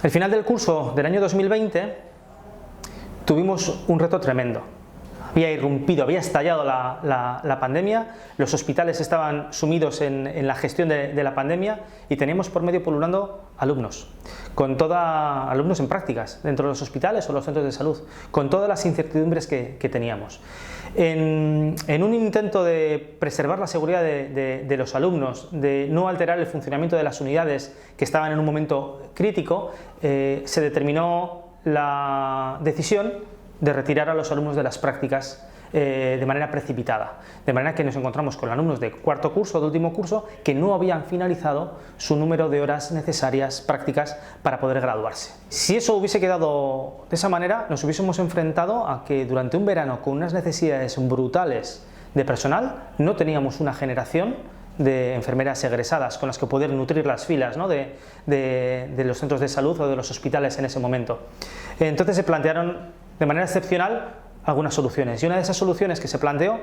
Al final del curso del año 2020 tuvimos un reto tremendo. Había irrumpido, había estallado la pandemia, los hospitales estaban sumidos en la gestión de la pandemia y teníamos por medio pululando alumnos, alumnos en prácticas dentro de los hospitales o los centros de salud, con todas las incertidumbres que teníamos. En un intento de preservar la seguridad de los alumnos, de no alterar el funcionamiento de las unidades que estaban en un momento crítico, se determinó la decisión de retirar a los alumnos de las prácticas de manera precipitada, de manera que nos encontramos con alumnos de cuarto curso, de último curso, que no habían finalizado su número de horas necesarias prácticas para poder graduarse. Si eso hubiese quedado de esa manera, nos hubiésemos enfrentado a que durante un verano con unas necesidades brutales de personal, no teníamos una generación de enfermeras egresadas con las que poder nutrir las filas, ¿no?, de los centros de salud o de los hospitales en ese momento. Entonces se plantearon de manera excepcional algunas soluciones, y una de esas soluciones que se planteó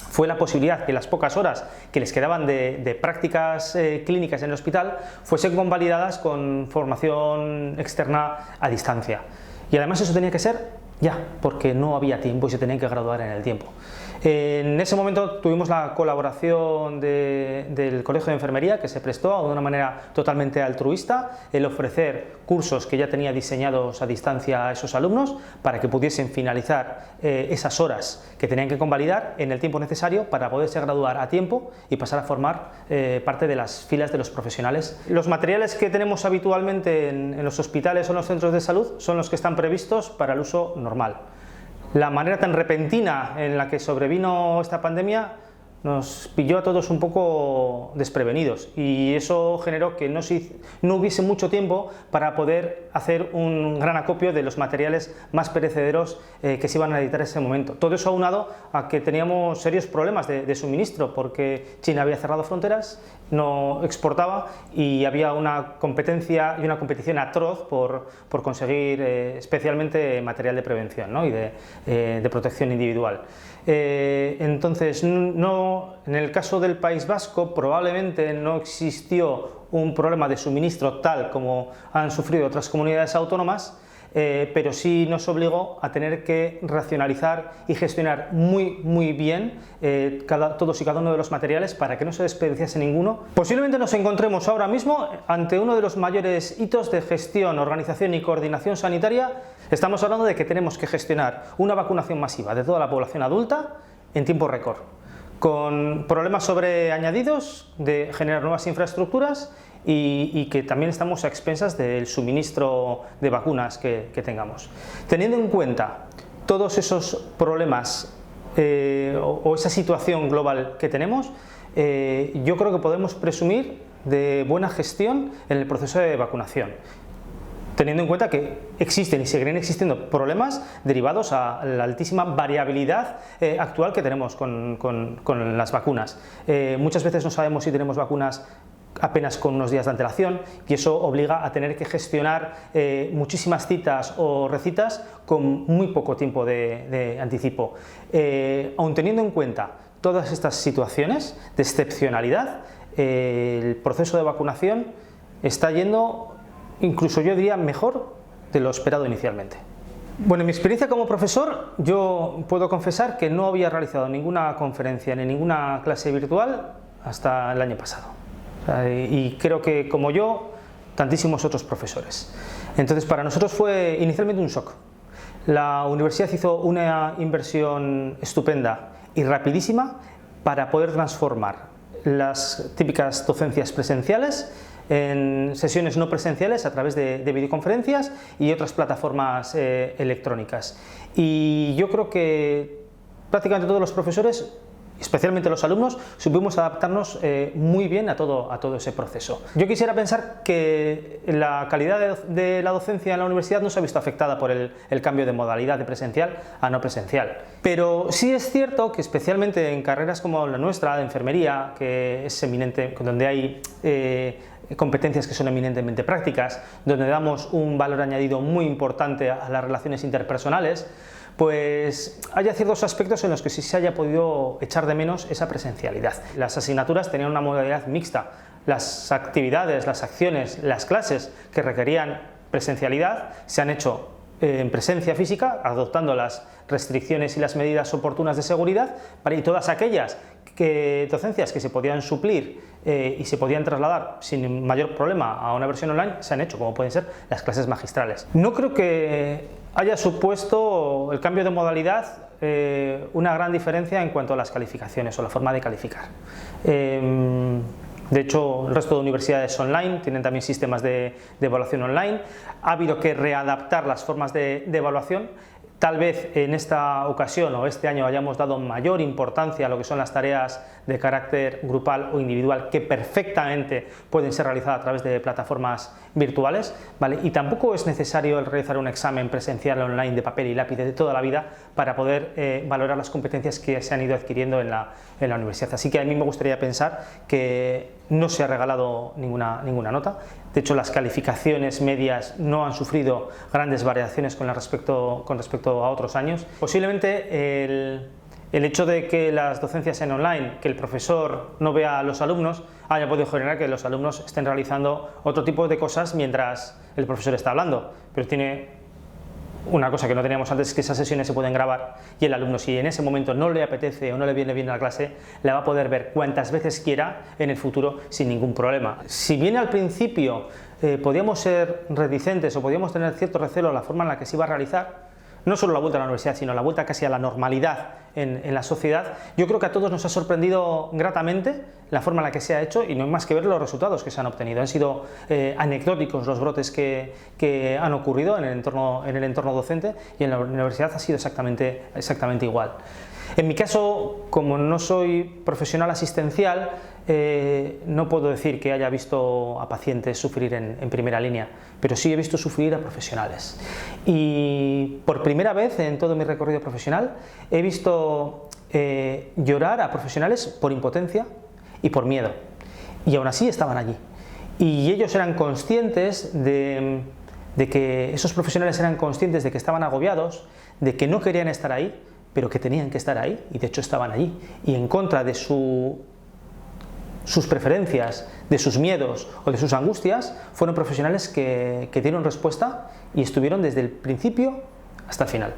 fue la posibilidad que las pocas horas que les quedaban de prácticas clínicas en el hospital fuesen convalidadas con formación externa a distancia. Y además eso tenía que ser ya, porque no había tiempo y se tenían que graduar en el tiempo. En ese momento tuvimos la colaboración del Colegio de Enfermería, que se prestó de una manera totalmente altruista el ofrecer cursos que ya tenía diseñados a distancia a esos alumnos para que pudiesen finalizar esas horas que tenían que convalidar en el tiempo necesario para poderse graduar a tiempo y pasar a formar parte de las filas de los profesionales. Los materiales que tenemos habitualmente en los hospitales o en los centros de salud son los que están previstos para el uso normal. La manera tan repentina en la que sobrevino esta pandemia nos pilló a todos un poco desprevenidos y eso generó que no hubiese mucho tiempo para poder hacer un gran acopio de los materiales más perecederos que se iban a necesitar en ese momento. Todo eso aunado a que teníamos serios problemas de suministro porque China había cerrado fronteras, no exportaba y había una competencia y una competición atroz por conseguir especialmente material de prevención, ¿no?, y de protección individual. Entonces, en el caso del País Vasco probablemente no existió un problema de suministro tal como han sufrido otras comunidades autónomas, pero sí nos obligó a tener que racionalizar y gestionar muy bien todos y cada uno de los materiales para que no se desperdiciase ninguno. Posiblemente nos encontremos ahora mismo ante uno de los mayores hitos de gestión, organización y coordinación sanitaria. Estamos hablando de que tenemos que gestionar una vacunación masiva de toda la población adulta en tiempo récord, con problemas sobreañadidos de generar nuevas infraestructuras y que también estamos a expensas del suministro de vacunas que tengamos. Teniendo en cuenta todos esos problemas o esa situación global que tenemos, yo creo que podemos presumir de buena gestión en el proceso de vacunación, teniendo en cuenta que existen y seguirán existiendo problemas derivados a la altísima variabilidad actual que tenemos con las vacunas. Muchas veces no sabemos si tenemos vacunas apenas con unos días de antelación y eso obliga a tener que gestionar muchísimas citas o recitas con muy poco tiempo de anticipo. Aun teniendo en cuenta todas estas situaciones de excepcionalidad, el proceso de vacunación está yendo, incluso yo diría, mejor de lo esperado inicialmente. Bueno, en mi experiencia como profesor, yo puedo confesar que no había realizado ninguna conferencia ni ninguna clase virtual hasta el año pasado. Y creo que, como yo, tantísimos otros profesores. Entonces, para nosotros fue inicialmente un shock. La universidad hizo una inversión estupenda y rapidísima para poder transformar las típicas docencias presenciales en sesiones no presenciales a través de videoconferencias y otras plataformas electrónicas. Y yo creo que prácticamente todos los profesores, especialmente los alumnos, supimos adaptarnos muy bien a todo ese proceso. Yo quisiera pensar que la calidad de la docencia en la universidad no se ha visto afectada por el cambio de modalidad de presencial a no presencial. Pero sí es cierto que especialmente en carreras como la nuestra, de enfermería, que es eminente, donde hay competencias que son eminentemente prácticas, donde damos un valor añadido muy importante a las relaciones interpersonales, pues haya ciertos aspectos en los que sí se haya podido echar de menos esa presencialidad. Las asignaturas tenían una modalidad mixta, las actividades, las acciones, las clases que requerían presencialidad se han hecho en presencia física, adoptando las restricciones y las medidas oportunas de seguridad, y todas aquellas docencias que se podían suplir y se podían trasladar sin mayor problema a una versión online, se han hecho, como pueden ser las clases magistrales. No creo que haya supuesto el cambio de modalidad una gran diferencia en cuanto a las calificaciones o la forma de calificar. De hecho, el resto de universidades online tienen también sistemas de evaluación online. Ha habido que readaptar las formas de evaluación. Tal vez en esta ocasión o este año hayamos dado mayor importancia a lo que son las tareas de carácter grupal o individual, que perfectamente pueden ser realizadas a través de plataformas virtuales, ¿vale? Y tampoco es necesario el realizar un examen presencial online de papel y lápiz de toda la vida para poder valorar las competencias que se han ido adquiriendo en la universidad. Así que a mí me gustaría pensar que no se ha regalado ninguna nota. De hecho, las calificaciones medias no han sufrido grandes variaciones con respecto a otros años. Posiblemente el hecho de que las docencias sean online, que el profesor no vea a los alumnos, haya podido generar que los alumnos estén realizando otro tipo de cosas mientras el profesor está hablando. Pero tiene una cosa que no teníamos antes, es que esas sesiones se pueden grabar y el alumno, si en ese momento no le apetece o no le viene bien a la clase, la va a poder ver cuantas veces quiera en el futuro sin ningún problema. Si bien al principio podíamos ser reticentes o podíamos tener cierto recelo a la forma en la que se iba a realizar, no solo la vuelta a la universidad, sino la vuelta casi a la normalidad en la sociedad, yo creo que a todos nos ha sorprendido gratamente la forma en la que se ha hecho, y no hay más que ver los resultados que se han obtenido. Han sido anecdóticos los brotes que han ocurrido en el entorno docente, y en la universidad ha sido exactamente igual. En mi caso, como no soy profesional asistencial, no puedo decir que haya visto a pacientes sufrir en primera línea, pero sí he visto sufrir a profesionales. Y por primera vez en todo mi recorrido profesional he visto llorar a profesionales por impotencia y por miedo, y aún así estaban allí. Y ellos eran conscientes de que esos profesionales eran conscientes de que estaban agobiados, de que no querían estar ahí, pero que tenían que estar ahí, y de hecho estaban allí, y en contra de sus preferencias, de sus miedos o de sus angustias, fueron profesionales que dieron respuesta y estuvieron desde el principio hasta el final.